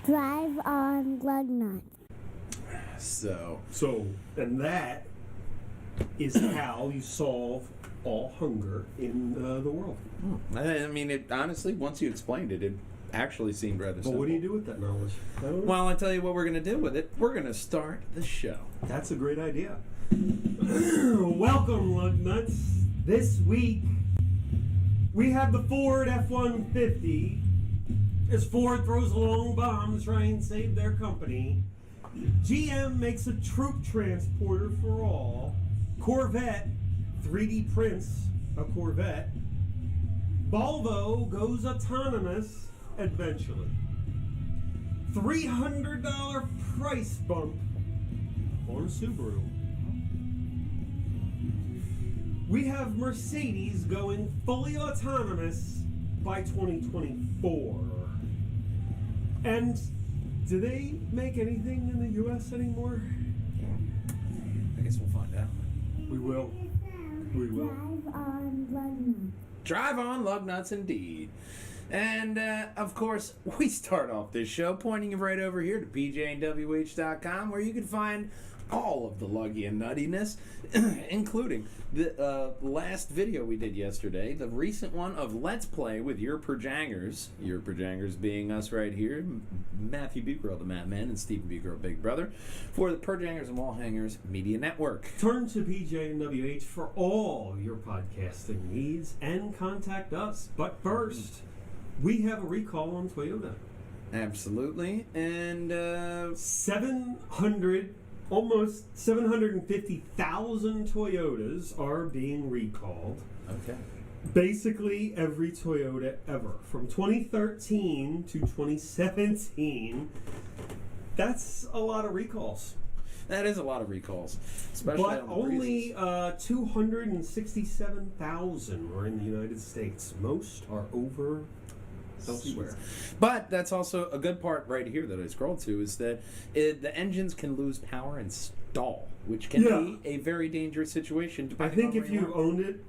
Drive on Lugnutz. And that is how you solve all hunger in the world. I mean, honestly, once you explained it, it actually seemed rather simple. But what do you do with that knowledge? Well, I'll tell you what we're going to do with it. We're going to start the show. That's a great idea. Welcome, Lugnutz. This week, we have the Ford F-150. As Ford throws a long bomb to try and save their company, GM makes a troop transporter for all. Corvette 3D prints a Corvette. Volvo goes autonomous eventually. $300 price bump on a Subaru. We have Mercedes going fully autonomous by 2024. And do they make anything in the U.S. anymore? I guess we'll find out. We will. We will. Drive on Lugnutz. Drive on Lugnutz, indeed. And, of course, we start off this show pointing you right over here to pjnwh.com, where you can find all of the luggy and nuttiness, including the last video we did yesterday, the recent one of Let's Play with Your Perjangers. Your Perjangers being us right here, Matthew Bucro, the Madman, and Stephen Bucro, Big Brother, for the Perjangers and Wall Hangers Media Network. Turn to PJNWH for all your podcasting needs and contact us. But first, we have a recall on Toyota. Absolutely. And almost 750,000 Toyotas are being recalled. okay. Basically every Toyota ever. From 2013 to 2017. That's a lot of recalls. That is a lot of recalls. Especially But on the only 267,000 are in the United States. Most are over elsewhere. But that's also a good part right here that I scrolled to is that the engines can lose power and stall, which can be a very dangerous situation. I think if you owned it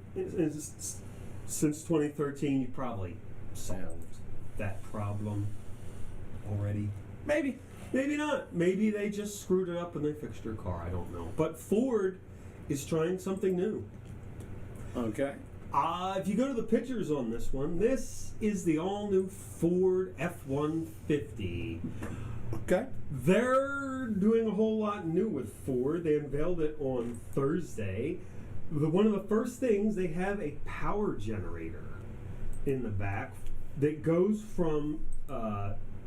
since 2013, you probably solved that problem already. Maybe. Maybe not. Maybe they just screwed it up and they fixed your car. I don't know. But Ford is trying something new. Okay. If you go to the pictures on this one, this is the all-new Ford F-150. Okay. They're doing a whole lot new with Ford. They unveiled it on Thursday. One of the first things, they have a power generator in the back that goes from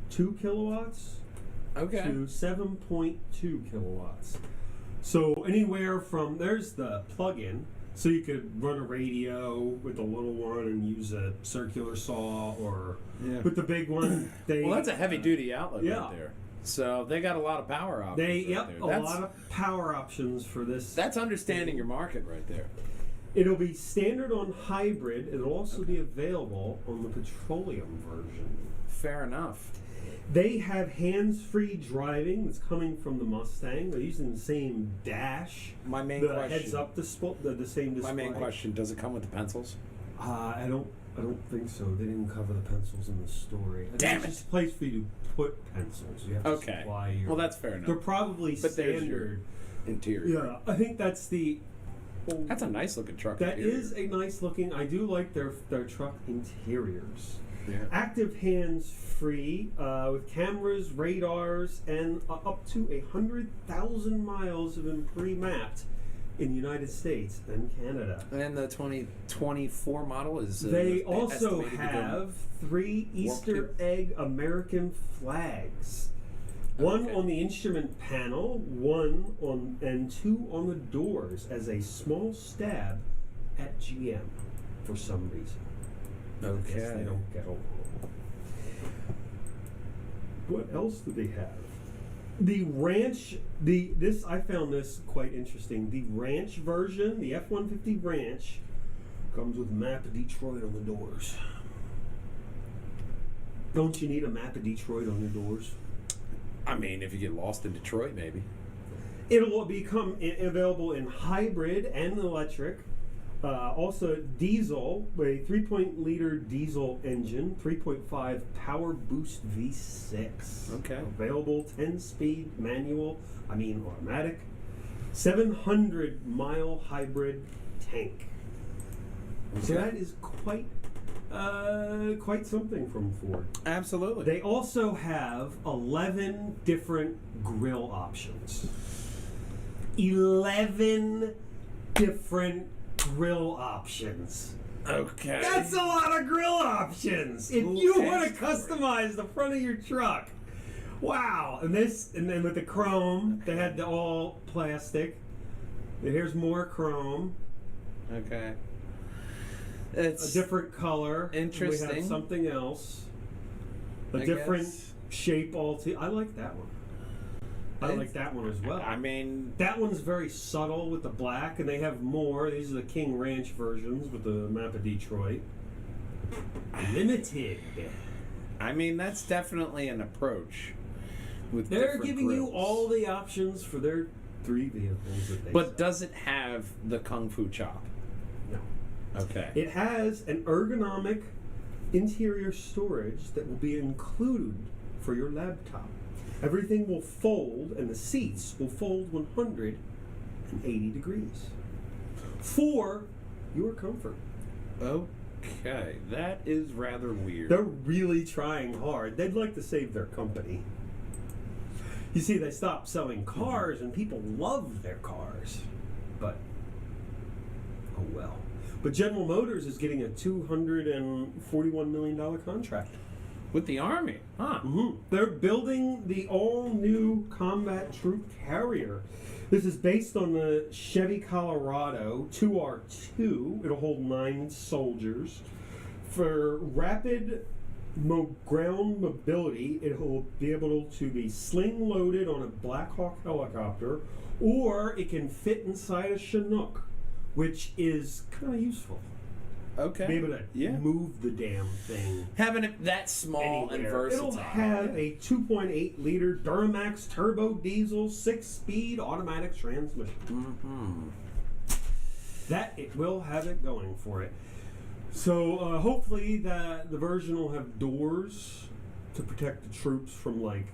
2 kilowatts to 7.2 kilowatts. So anywhere from, there's the plug-in. So you could run a radio with the little one and use a circular saw, or with the big one. That's a heavy-duty outlet right there. So they got a lot of power options. A lot of power options for this. That's understanding your market right there. It'll be standard on hybrid. It'll also be available on the petroleum version. Fair enough. They have hands-free driving that's coming from the Mustang. They're using the same dash. My main the question. heads-up display, the same display. My main question: does it come with the pencils? I don't think so. They didn't cover the pencils in the story. Damn it! It's just a place for you to put pencils. You have to supply your. Well, that's fair enough. They're probably but standard. Interior. Yeah, I think that's the. That's a nice looking truck. That interior. is a nice looking. I do like their truck interiors. Yeah. Active hands-free with cameras, radars, and up to 100,000 miles of them pre-mapped in the United States and Canada. And the 2024 model is. They also have 3 Easter egg American flags. One on the instrument panel, and 2 on the doors as a small stab at GM for some reason. Okay. They don't get along. What else do they have? The Ranch, I found this quite interesting. The Ranch version, the F-150 Ranch, comes with a map of Detroit on the doors. Don't you need a map of Detroit on your doors? I mean, if you get lost in Detroit, maybe. It'll become available in hybrid and electric. Also, diesel, a 3.0-liter diesel engine, 3.5 power boost V6. Okay. Available 10-speed automatic, 700-mile hybrid tank. So that is quite something from Ford. Absolutely. They also have 11 different grill options. 11 different grill options. Okay. That's a lot of grill options. If you want to customize the front of your truck. Wow. And then with the chrome, they had the all plastic. Here's more chrome. Okay. A It's different color. interesting. We have something else. A I different guess. shape I like that one. I like that one as well. I mean, that one's very subtle with the black, and they have more. These are the King Ranch versions with the map of Detroit. Limited. I mean that's definitely an approach. With They're different giving you grills. all the options for their 3 vehicles that they But sell. does it have the Kung Fu chop? No. Okay. It has an ergonomic interior storage that will be included for your laptop. Everything will fold, and the seats will fold 180 degrees for your comfort. Okay, that is rather weird. They're really trying hard. They'd like to save their company. You see, they stopped selling cars, and people love their cars. But, oh well. But General Motors is getting a $241 million contract. With the Army, huh? Mm-hmm. They're building the all-new combat troop carrier. This is based on the Chevy Colorado 2R2. It'll hold 9 soldiers. For rapid ground mobility, it will be able to be sling-loaded on a Black Hawk helicopter, or it can fit inside a Chinook, which is kind of useful. Okay. Be able to move the damn thing. Having it that small and Anywhere. versatile. It'll have a 2.8-liter Duramax turbo diesel 6-speed automatic transmission. Mm-hmm. That it will have it going for it. So hopefully the version will have doors to protect the troops from like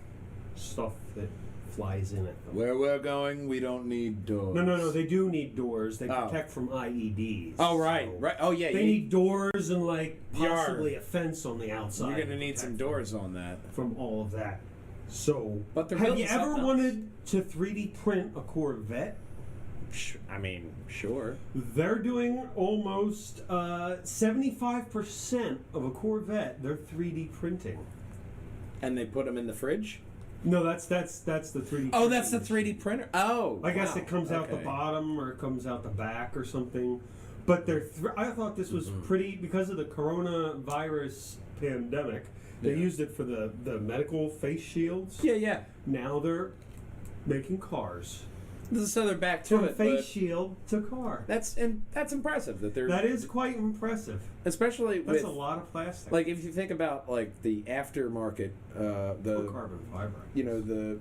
stuff that flies in it. Where we're going, we don't need doors. No. They do need doors. They protect from IEDs. Oh, right. So Right. Oh, yeah. They need doors and like possibly Yard. a fence on the outside. You're going to need some doors on that. from all of that. So, But they're have building you ever something wanted to 3D print a Corvette? I mean, sure. They're doing almost 75% of a Corvette. They're 3D printing. And they put them in the fridge? No, that's the 3D. Oh, that's the printing 3D printer. Oh, I guess wow. it comes out the Okay. bottom or it comes out the back or something. But I thought this was pretty because of the coronavirus pandemic. They used it for the medical face shields. Yeah. Now they're making cars. So they're back to From it. face but shield to car. that's impressive that they're. That is quite impressive. especially That's with a lot of plastic. like if you think about like the aftermarket, or the carbon fiber. you know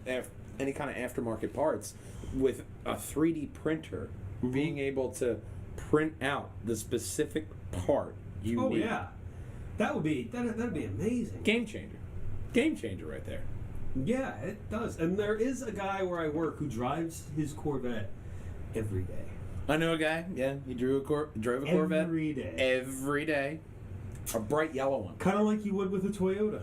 any kind of aftermarket parts with a 3D printer being able to print out the specific part you Oh need. yeah, that'd be amazing. Game changer right there. Yeah, it does. And there is a guy where I work who drives his Corvette every day. I know a guy. Yeah, he drove a Corvette Every day. every day. A bright yellow one. Kind of like you would with a Toyota.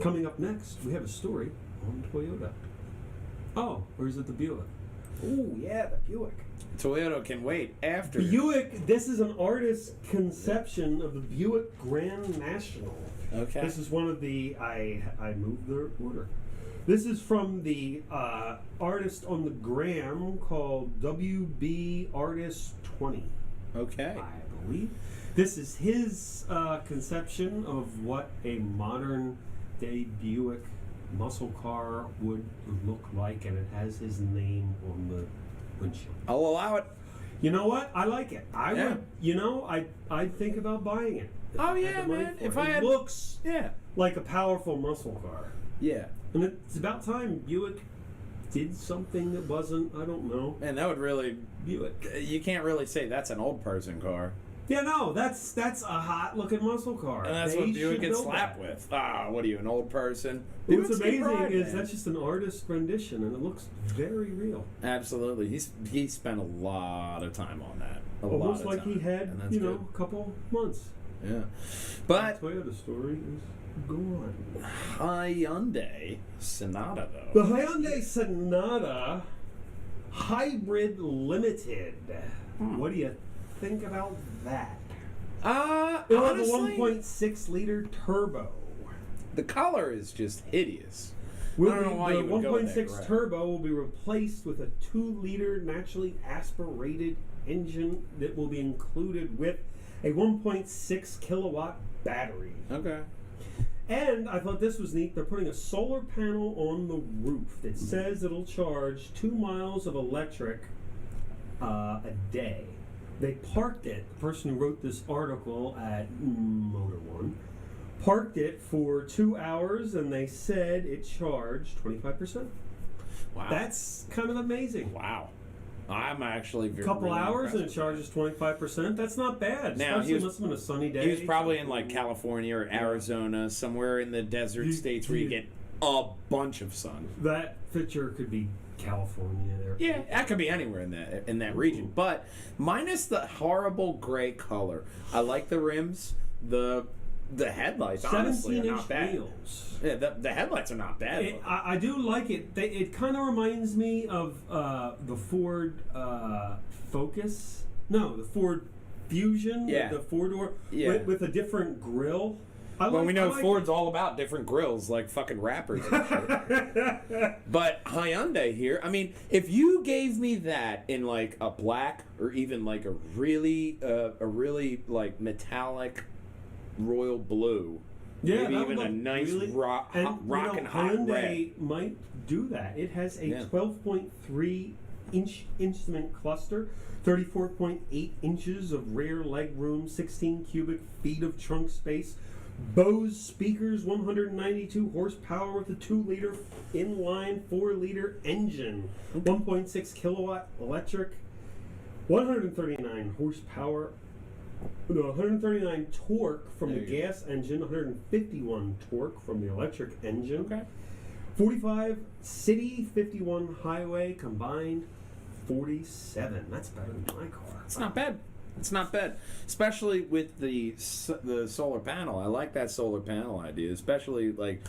Coming up next, we have a story on Toyota. Oh, or is it the Buick? Oh, yeah, the Buick. Toyota can wait after. Buick, this is an artist's conception of the Buick Grand National. Okay. This is one of the, I moved their order. This is from the artist on the gram called WB Artist 20. Okay. I believe. This is his conception of what a modern day Buick muscle car would look like, and it has his name on the windshield. I'll allow it. You know what? I like it. I Yeah. would. You know, I'd think about buying it. If Oh, I had yeah, the money man. for If it. I It had- looks Yeah. like a powerful muscle car, Yeah. and it's about time Buick did something that wasn't, I don't know, Man, that would really... Buick. You can't really say that's an old person car. Yeah, no, that's a hot-looking muscle car. And that's They what Buick should gets build slapped that. with. Ah, what are you, an old person? What's Buicks get amazing pride, is man. that's just an artist rendition, and it looks very real. Absolutely. He spent a lot of time on that. Almost lot like of time. he had, And that's you know, good. a couple months. Yeah. But The Toyota story is gone. Hyundai Sonata, though. The Hyundai Sonata Hybrid Limited. What do you think about that? It'll have a Honestly, 1.6 liter turbo. the color is just hideous. Will I don't know why the you would go with that 1.6 crap. turbo will be replaced with a 2 liter naturally aspirated engine that will be included with a 1.6 kilowatt battery. Okay. And I thought this was neat. They're putting a solar panel on the roof that says it'll charge 2 miles of electric a day. They parked it. The person who wrote this article at Motor One parked it for 2 hours, and they said it charged 25%. Wow. That's kind of amazing. Wow. I'm actually A very couple really hours and it impressed. charges 25%. That's not bad. Now, Especially must have been a sunny day. He was probably in like California or Arizona, somewhere in the desert states where you get a bunch of sun. That picture could be California. There. Yeah, that could be anywhere in that region, but minus the horrible gray color. I like the rims, the headlights. Honestly, are 17-inch not bad. wheels. Yeah, the headlights are not bad. I do like it. It kind of reminds me of the Ford Focus. No, the Ford Fusion. Yeah. The four-door. Yeah. With a different grille. Well, we know I like Ford's all about different grills, like fucking rappers and shit. But Hyundai here, I mean, if you gave me that in like a black or even like a really like metallic royal blue, Yeah, maybe that even would a look nice really, rockin' hot Hyundai red. might do that. It has a Yeah. 12.3 inch instrument cluster, 34.8 inches of rear leg room, 16 cubic feet of trunk space, Bose speakers, 192 horsepower with a 2-liter inline 4-liter engine, 1.6 kilowatt electric, 139 horsepower. No, 139 torque from the There you go. gas engine, 151 torque from the electric engine. Okay. 45 city, 51 highway, combined 47. That's better than my car. It's not bad. It's not bad, especially with the solar panel. I like that solar panel idea, especially like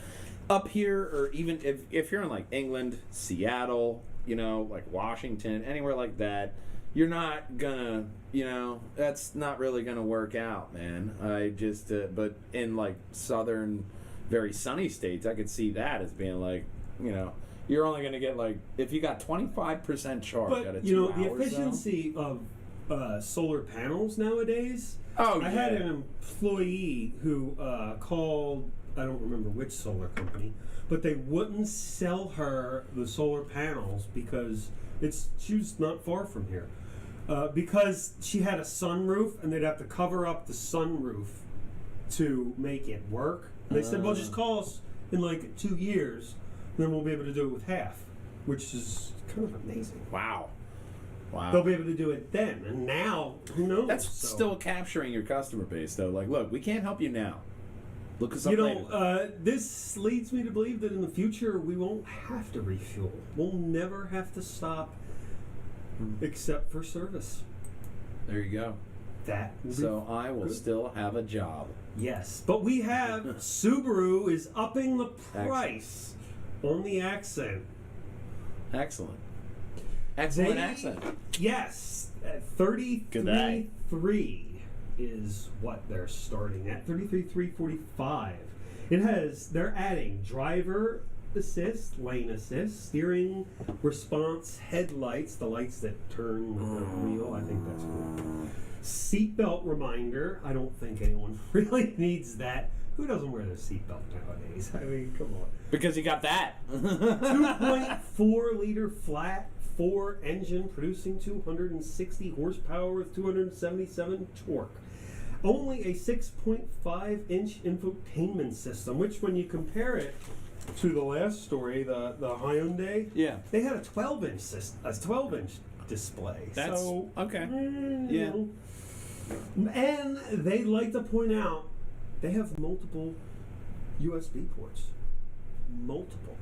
up here, or even if you're in like England, Seattle, you know, like Washington, anywhere like that. You're not gonna, you know, that's not really gonna work out, man. I just, but in like southern, very sunny states, I could see that as being like, you know, you're only gonna get like, if you got 25% charge out But, of 2 you know, hours, the efficiency of solar panels nowadays. Oh, I had an employee who called, I don't remember which solar company, but they wouldn't sell her the solar panels because she was not far from here. Because she had a sunroof and they'd have to cover up the sunroof to make it work. And they said, well, just call us in like 2 years, then we'll be able to do it with half, which is kind of amazing. Wow. They'll be able to do it then, and now, who knows? That's So, still capturing your customer base, though. Like, look, we can't help you now. Look us up you later. know, this leads me to believe that in the future we won't have to refuel. We'll never have to stop except for service. There you go. That will be So I will good. still have a job. Yes, but we have Subaru is upping the price on the Accent. Excellent. Excellent They- accent. Yes, at Good day. 33.3 is what they're starting at. 33,345. They're adding driver assist, lane assist, steering response, headlights, the lights that turn with the wheel. I think that's cool. Seatbelt reminder. I don't think anyone really needs that. Who doesn't wear their seatbelt nowadays? I mean, come on. Because you got that. 2.4 liter flat 4 engine producing 260 horsepower with 277 torque. Only a 6.5 inch infotainment system, which when you compare it to the last story, the Hyundai. Yeah. They had a 12-inch display. That's so, okay. You know. And they like to point out they have multiple USB ports. Multiple.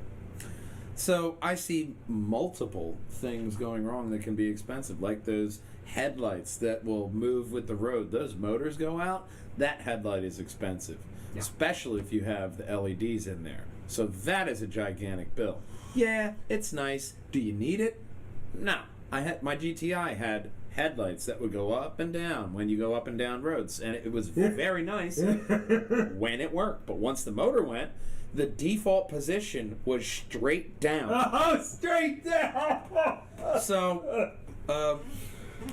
So I see multiple things going wrong that can be expensive, like those headlights that will move with the road. Those motors go out. That headlight is expensive, especially if you have the LEDs in there. So that is a gigantic bill. Yeah, it's nice. Do you need it? No. My GTI had headlights that would go up and down when you go up and down roads, and it was very nice when it worked. But once the motor went, the default position was straight down. Oh, straight down! So,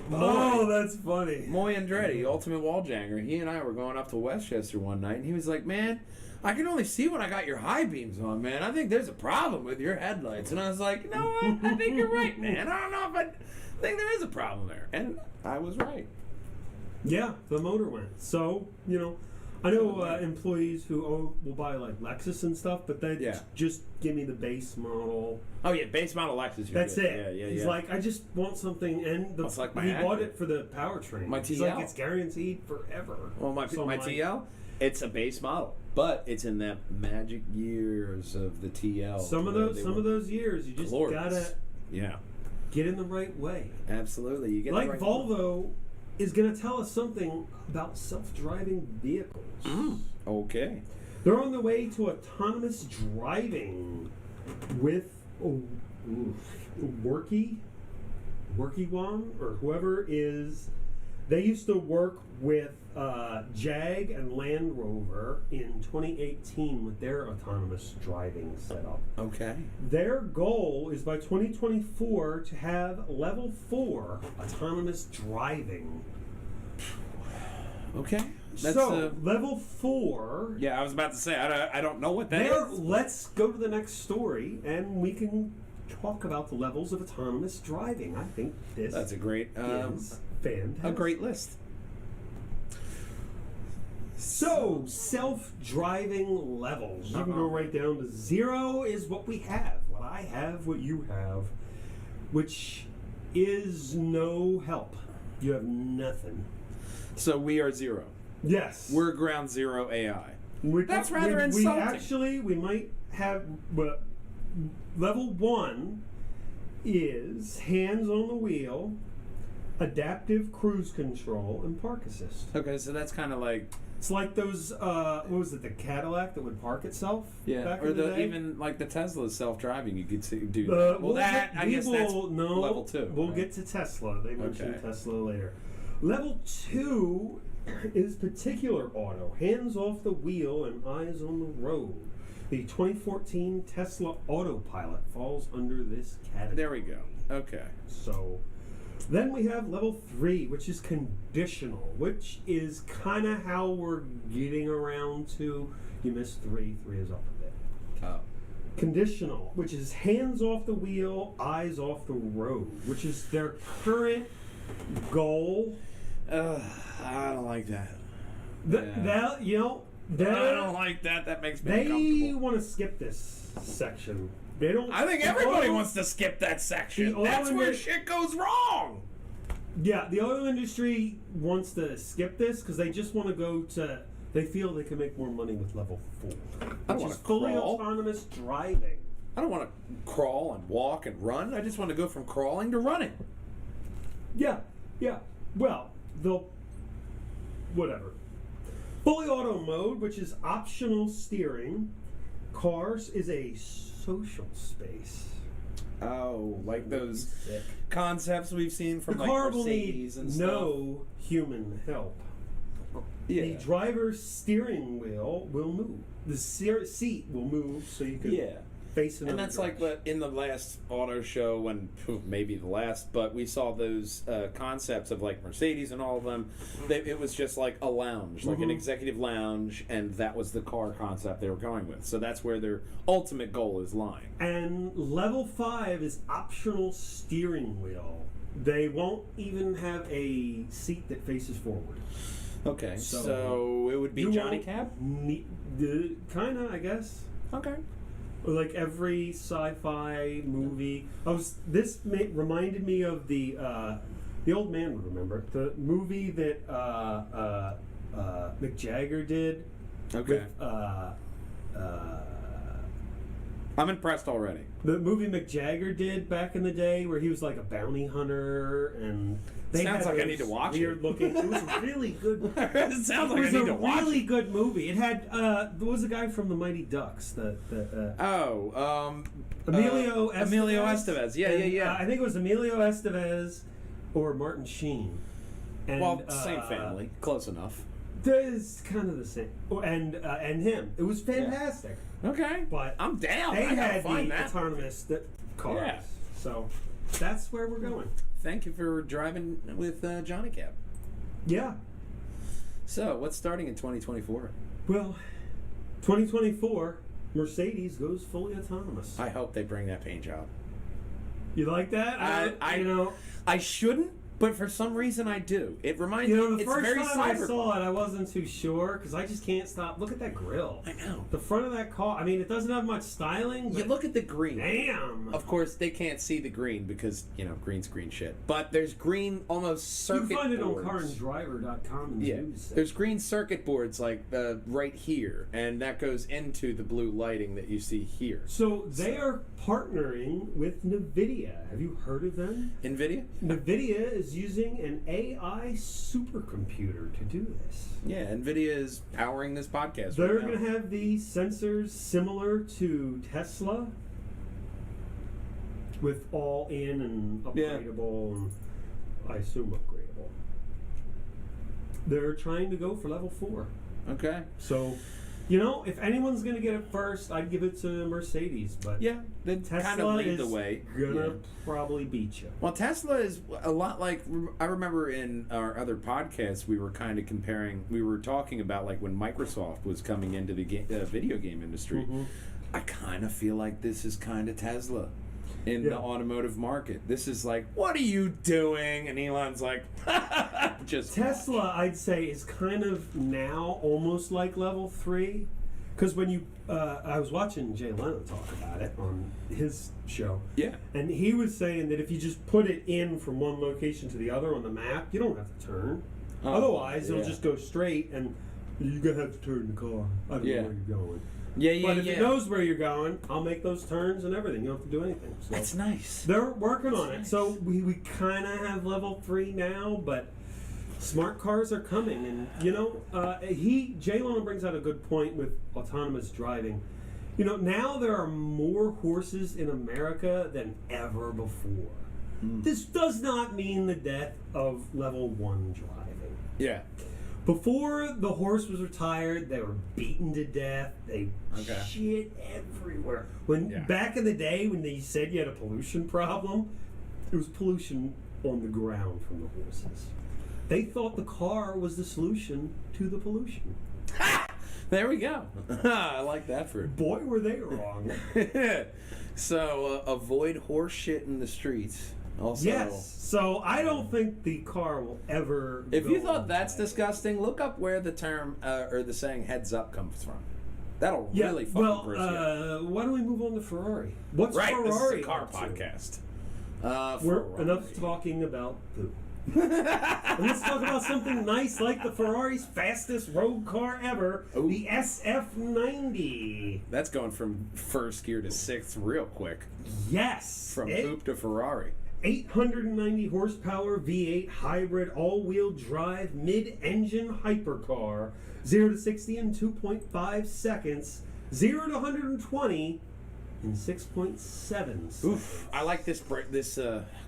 that's funny. Moy Andretti, Ultimate Wall Janger, he and I were going up to Westchester one night, and he was like, man, I can only see when I got your high beams on, man. I think there's a problem with your headlights. And I was like, you know what? I think you're right, man. I don't know if I think there is a problem there. And I was right. Yeah, the motor went. So, you know, I know employees who will buy like Lexus and stuff, but they just give me the base model. Oh yeah, base model Lexus. That's good. it. Yeah. He's like, I just want something, and It's like my he bought Acura. it for the powertrain. My He's TL. like, it's guaranteed forever. Well, my So I'm like, TL, it's a base model, but it's in that magic years of the TL. Some of those years, you just glorious. gotta get in the right way. Absolutely, you get Like the right Volvo is gonna tell us something about self-driving vehicles. Okay. They're on the way to autonomous driving with Worky1 or whoever is. They used to work with Jag and Land Rover in 2018 with their autonomous driving setup. Okay. Their goal is by 2024 to have level 4 autonomous driving. Okay. That's so level 4. Yeah, I was about to say I don't know what that is. Let's go to the next story, and we can talk about the levels of autonomous driving. I think that's a great is fantastic. a great list. So self-driving levels. You can go right down to 0 is what we have, what I have, what you have, which is no help. You have nothing. So we are 0. Yes. We're ground zero AI. That's rather we insulting. We might have, but level 1 is hands on the wheel, adaptive cruise control, and park assist. Okay, so that's kind of like... It's like those, what was it, the Cadillac that would park itself? Yeah, back or in the day? even like the Tesla self-driving, you could do Well, that. I guess that's level 2. We'll right? get to Tesla. They mentioned Okay. Tesla later. Level 2 is particular auto, hands off the wheel and eyes on the road. The 2014 Tesla Autopilot falls under this category. There we go. Okay. So then we have level 3, which is conditional, which is kind of how we're getting around to, you missed 3 is up a bit. Oh. Conditional, which is hands off the wheel, eyes off the road, which is their current goal. I don't like that. I don't like that. That makes me They uncomfortable. want to skip this section. They don't. I think everybody wants to skip that section. That's where shit goes wrong. Yeah, the auto industry wants to skip this because they just want to go to. They feel they can make more money with level 4, which is fully autonomous driving. I don't want to crawl and walk and run. I just want to go from crawling to running. Yeah. Well, they'll. Whatever. Fully auto mode, which is optional steering. Cars is a social space. Oh, like those concepts we've seen from The like car will Mercedes need and stuff. no human help. Yeah. The driver's steering wheel will move. The seat will move so you can face another And that's direction. like in the last auto show, when maybe the last, but we saw those concepts of like Mercedes and all of them. It was just like a lounge, like an executive lounge, and that was the car concept they were going with. So that's where their ultimate goal is lying. And level 5 is optional steering wheel. They won't even have a seat that faces forward. Okay, so it would be Johnny Cab? Kinda, I guess. Okay. Like every sci-fi movie. Reminded me of the old man would remember the movie that Mick Jagger did. Okay. With, I'm impressed already. the movie Mick Jagger did back in the day, where he was like a bounty hunter, and they Sounds had like I those need to watch weird it. looking. It was really good. It sounds like I It need was to a watch really it. good movie. It had there was a guy from the Mighty Ducks, Emilio Estevez. Emilio Estevez. Yeah, And, yeah. I think it was Emilio Estevez or Martin Sheen. And, Well, same family. Close enough. It's kind of the same. And him. It was fantastic. Okay. But I'm down. they I gotta had find the that. autonomous cars. Yeah. So that's where we're going. Thank you for driving with Johnny Cab. Yeah. So, what's starting in 2024? Well, 2024, Mercedes goes fully autonomous. I hope they bring that paint job. You like that? I shouldn't, but for some reason I do. It reminds me. The It's first very time I cyberpunk. saw it, I wasn't too sure because I just can't stop. Look at that grill. I know. The front of that car. I mean, it doesn't have much styling. You But look at the green. damn. Of course, they can't see the green because green's green shit. But there's green almost circuit You find it on boards. carandriver.com and Yeah, news. there's green circuit boards like right here, and that goes into the blue lighting that you see here. So they are partnering with NVIDIA. Have you heard of them? NVIDIA? NVIDIA is using an AI supercomputer to do this. Yeah, NVIDIA is powering this podcast They're right now. going to have these sensors similar to Tesla with all in and upgradable and I assume upgradable. They're trying to go for level 4. Okay. So, if anyone's going to get it first, I'd give it to Mercedes, but Yeah, they kind of Tesla lead is the way. gonna Yeah. probably beat you. Well, Tesla is a lot like, I remember in our other podcasts, we were kind of comparing, we were talking about like when Microsoft was coming into the video game industry. Mhm. I kind of feel like this is kind of Tesla in the automotive market. This is like, what are you doing? And Elon's like, just Tesla, I'd say, is kind of now almost like level 3. Because when you, I was watching Jay Leno talk about it on his show. Yeah. And he was saying that if you just put it in from one location to the other on the map, you don't have to turn. Oh, Otherwise, yeah. it'll just go straight and you're going to have to turn the car. I don't know where you're going. Yeah, But if it knows where you're going, I'll make those turns and everything. You don't have to do anything. So That's nice. they're working on it. nice. So we kind of have level 3 now, but smart cars are coming. And, Jay Leno brings out a good point with autonomous driving. Now there are more horses in America than ever before. This does not mean the death of level 1 driving. Yeah. Before the horse was retired, they were beaten to death. They Okay. shit everywhere. Yeah. Back in the day when they said you had a pollution problem, it was pollution on the ground from the horses. They thought the car was the solution to the pollution. There we go. I like that for Boy, were they wrong. So, avoid horse shit in the streets. Also, Yes. So I don't think the car will ever. if go you thought on that's that. disgusting, look up where the term or the saying "heads up" comes from. That'll Yeah. really fucking Well, gross you out. why don't we move on to Ferrari? What's Right, Ferrari? this is a car up to? podcast. We're Ferrari. enough talking about poop. And let's talk about something nice like the Ferrari's fastest road car ever, Ooh. the SF90. That's going from first gear to sixth real quick. Yes. From poop to Ferrari. 890 horsepower V8 hybrid all-wheel drive mid-engine hypercar. 0 to 60 in 2.5 seconds. 0 to 120 in 6.7 seconds. Oof! I like this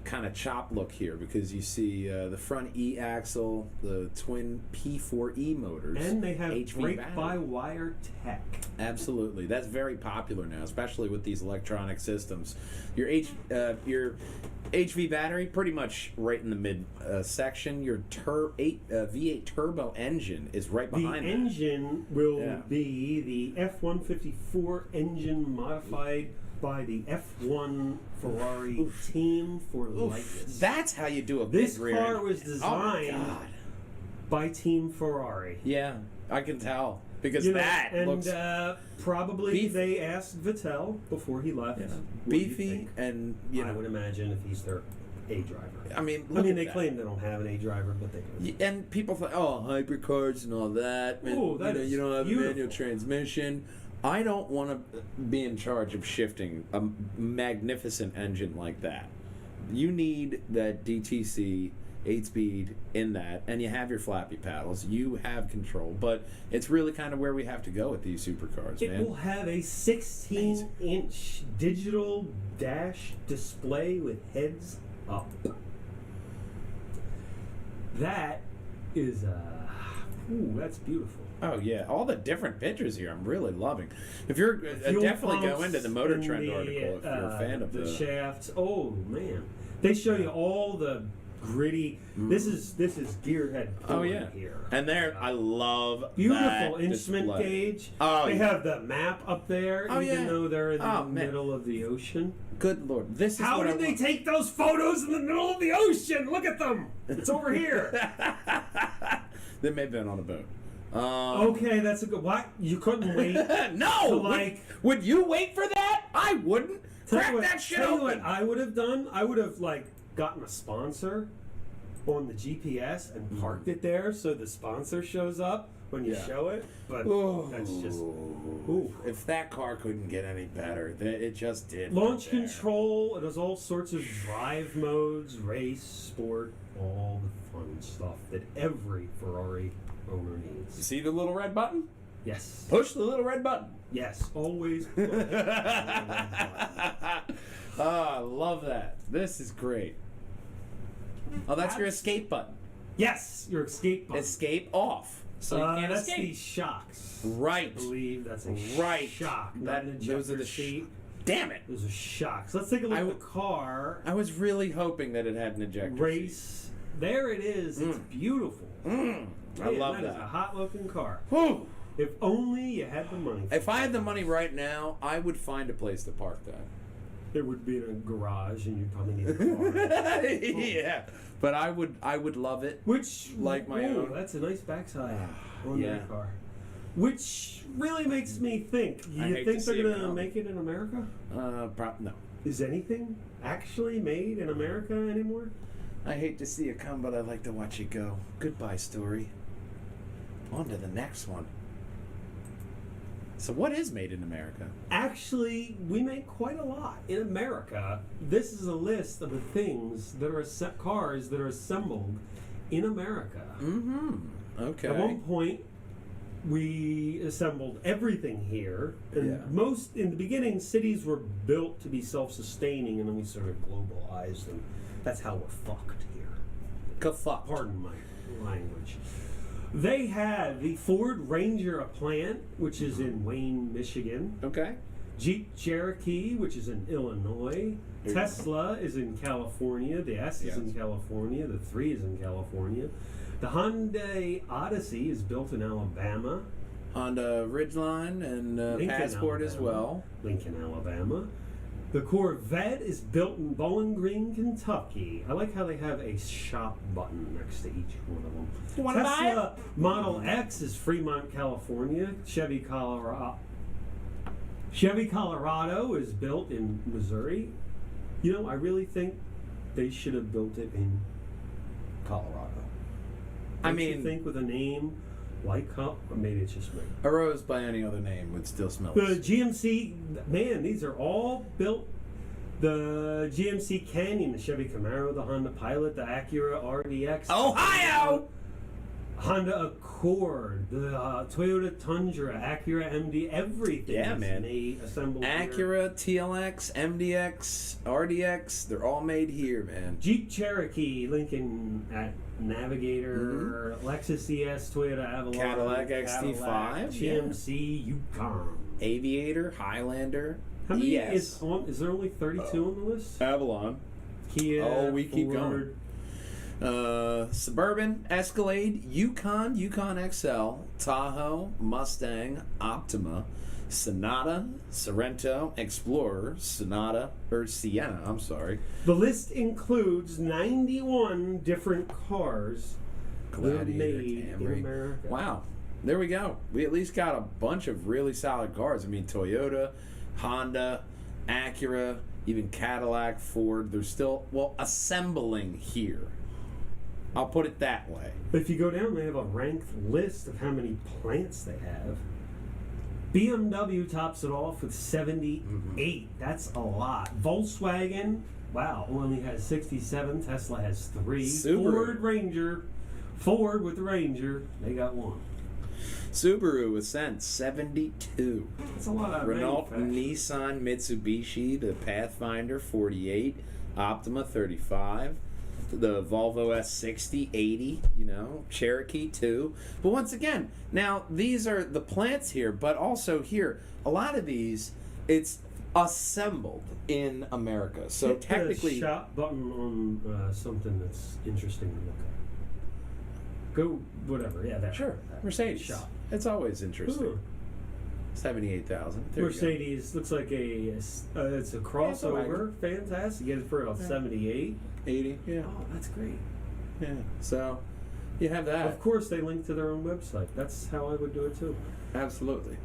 kind of chop look here because you see the front E-axle, the twin P4E motors, And they have HV brake-by-wire tech. Absolutely, that's very popular now, especially with these electronic systems. Your HV battery, pretty much right in the mid section. Your V8 turbo engine is right behind The that. engine will Yeah. be the F-154 engine modified by the F1 Ferrari team for lightness. That's how you do a This big rear car end. was Oh my designed God. by Team Ferrari. Yeah, I can tell. because that looks probably beefy. they asked Vettel before he left. Yeah. what do you Beefy think? and I would imagine if he's their A driver. I mean, They claim they don't have an A driver, but they do. And people think, oh, hypercars and all that. And, Ooh, that is you don't have beautiful. a manual transmission. I don't want to be in charge of shifting a magnificent engine like that. You need that DTC 8-speed in that, and you have your flappy paddles. You have control, but it's really kind of where we have to go with these supercars, It man. will have a 16-inch digital dash display with heads up. That is that's beautiful. Oh yeah, all the different pictures here, I'm really loving. If you're Fuel definitely go pumps into the Motor and Trend the, article if you're a fan of the the shafts. Oh man, they show you all the gritty. This is gearhead. Oh yeah, here. and there I love Beautiful that instrument display. gauge. Oh, they yeah. have the map up there, Oh, even yeah. though they're in the Oh, man. middle of the ocean. Good lord, this is How what did I they want. take those photos in the middle of the ocean? Look at them. It's over here. They may have been on a boat. Okay, that's a good. What? You couldn't wait. No, to, like, would you wait for that? I wouldn't. Crack that shit tell you open. what I would have done. I would have gotten a sponsor on the GPS and parked it there, so the sponsor shows up when you Yeah. show it. But that's just If that car couldn't get any better, it just did. launch right there. control. It has all sorts of drive modes, race, sport, all the fun stuff that every Ferrari owner needs. See the little red button? Yes. Push the little red button. Yes. Always. Push the red button. I love that. This is great. Oh, that's your escape button. Yes, your escape button. Escape off. So you can't that's escape. the shocks. Right. I believe that's a Right. shock. That- Not an those are ejector the seat. Damn it. Those are shocks. Let's take a look at the car. I was really hoping that it had an ejector Race. There it is. It's beautiful. seat. I Man, love That is a that. hot looking car. Whew. If only you had the money. If I had the money right now, I would find a place to park that. It would be in a garage, and you'd probably need a car. Yeah, but I would love it. Which, Like my own. That's a nice backside on Yeah. that car. Which really makes me think. I You hate think to they're see it going to come. make it in America? No. Is anything actually made in America anymore? I hate to see it come, but I like to watch it go. Goodbye, story. On to the next one. So what is made in America? Actually, we make quite a lot in America. This is a list of the things that are cars that are assembled in America. Mm-hmm. Okay. At one point, we assembled everything here, and Yeah. in the beginning, cities were built to be self-sustaining, and then we sort of globalized them. That's how we're fucked here. Ka-fuck. Pardon my language. They had the Ford Ranger plant, which is in Wayne, Michigan. Okay. Jeep Cherokee, which is in Illinois. There you Tesla is in California. The S is Yes. in California. The 3 is in California. The Hyundai Odyssey is built in Alabama. Honda Ridgeline and Lincoln, Passport as Alabama. well. Lincoln, Alabama. The Corvette is built in Bowling Green, Kentucky. I like how they have a shop button next to each one of them. You wanna buy Tesla Model X is Fremont, California. Chevy Colorado is built in Missouri. You know, I really think they should have built it in Colorado. Don't you think with a name like or maybe it's just me. A rose by any other name would still smell. The GMC, man, these are all built. The GMC Canyon, the Chevy Camaro, the Honda Pilot, the Acura RDX, Ohio! Honda Accord, the Toyota Tundra, Acura MD, everything Yeah, is man. made, assembled here. Acura, TLX, MDX, RDX, they're all made here, man. Jeep Cherokee, Lincoln Navigator, Lexus ES, Toyota Avalon, Cadillac XT5, GMC Yukon. Aviator, Highlander, How many ES. is there only 32 on the list? Avalon. Kia, Oh, we keep Ford. Suburban, Escalade, Yukon, Yukon XL, Tahoe, Mustang, Optima, Sonata, Sorento, Explorer, Sienna, I'm sorry. The list includes 91 different cars that are Gladiator, made in Camry. America. Wow. there we go. We at least got a bunch of really solid cars. I mean, Toyota, Honda, Acura, even Cadillac, Ford. They're still, assembling here. I'll put it that way. If you go down, they have a ranked list of how many plants they have. BMW tops it off with 78. That's a lot. Volkswagen, wow, only has 67. Tesla has 3. Subaru. Ford with the Ranger, they got 1. Subaru Ascent, 72. That's a lot of Renault, manufacturers. Nissan, Mitsubishi, the Pathfinder, 48. Optima, 35. The Volvo S60, 80, Cherokee, 2. But once again, now these are the plants here, but also here, a lot of these, it's assembled in America. So Hit technically... the shop button on something that's interesting to look at. Go, whatever, yeah, that. Sure, Mercedes. Shop. It's always interesting. Ooh. 78,000. Mercedes looks like it's a crossover. Fantastic. You get it for about 78. 80, yeah. Oh, that's great. Yeah. So, you have that. Of course, they link to their own website. That's how I would do it too. Absolutely.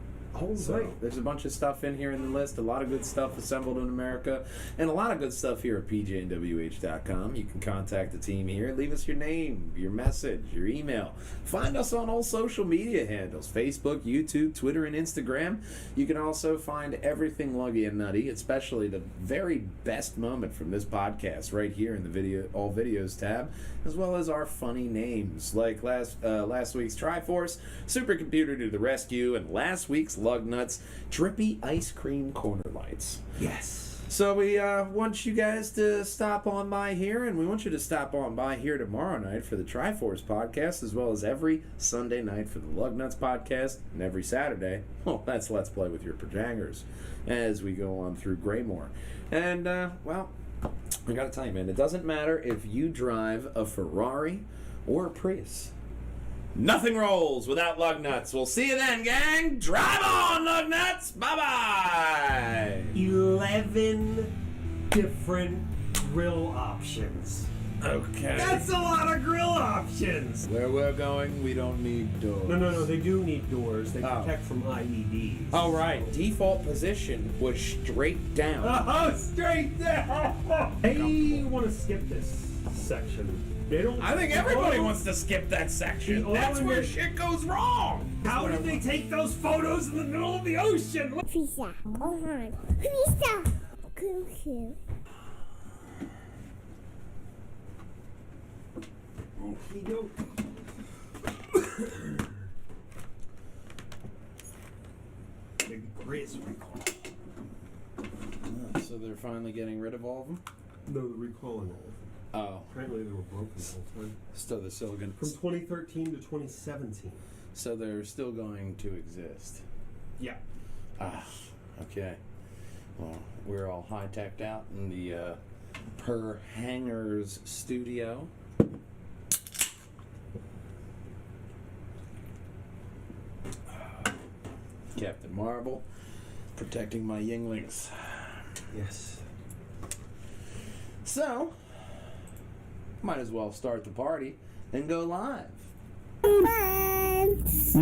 So, Right. There's a bunch of stuff in here in the list. A lot of good stuff assembled in America. And a lot of good stuff here at pjnwh.com. You can contact the team here. Leave us your name, your message, your email. Find us on all social media handles. Facebook, YouTube, Twitter, and Instagram. You can also find everything Luggy and Nutty, especially the very best moment from this podcast right here in the video, all videos tab, as well as our funny names like last week's Triforce, Supercomputer to the rescue, and last week's Lugnutz, drippy ice cream corner lights. yes. So we want you guys to stop on by here, and we want you to stop on by here tomorrow night for the Triforce podcast, as well as every Sunday night for the Lugnutz podcast, and every Saturday, that's Let's Play with your Jagers, as we go on through Graymore. And, I gotta tell you, man, it doesn't matter if you drive a Ferrari or a Prius. Nothing rolls without Lugnutz. We'll see you then, gang. Drive on, Lugnutz. Bye-bye. 11 different grill options. Okay. That's a lot of grill options. Where we're going, we don't need doors. No. They do need doors. They Oh. protect from IEDs. Oh, right. Default position was straight down. Oh, straight down. They want to skip this section. They don't. I think everybody wants to skip that section. The That's where audience- shit goes wrong. How did they take those photos in the middle of the ocean? Pizza. Pizza. Cuckoo. Okey-doke. Maybe Chris recall. So they're finally getting rid of all of them? No, the recalling all. Oh. Apparently they were broken the whole time. So they're still going From 2013 to 2017. So they're still going to exist. Yeah. Ah, okay. Well, we're all high-teched out in the Per Hangers studio. Captain Marvel, protecting my Yinglings. Yes. So, might as well start the party and go live. Friends.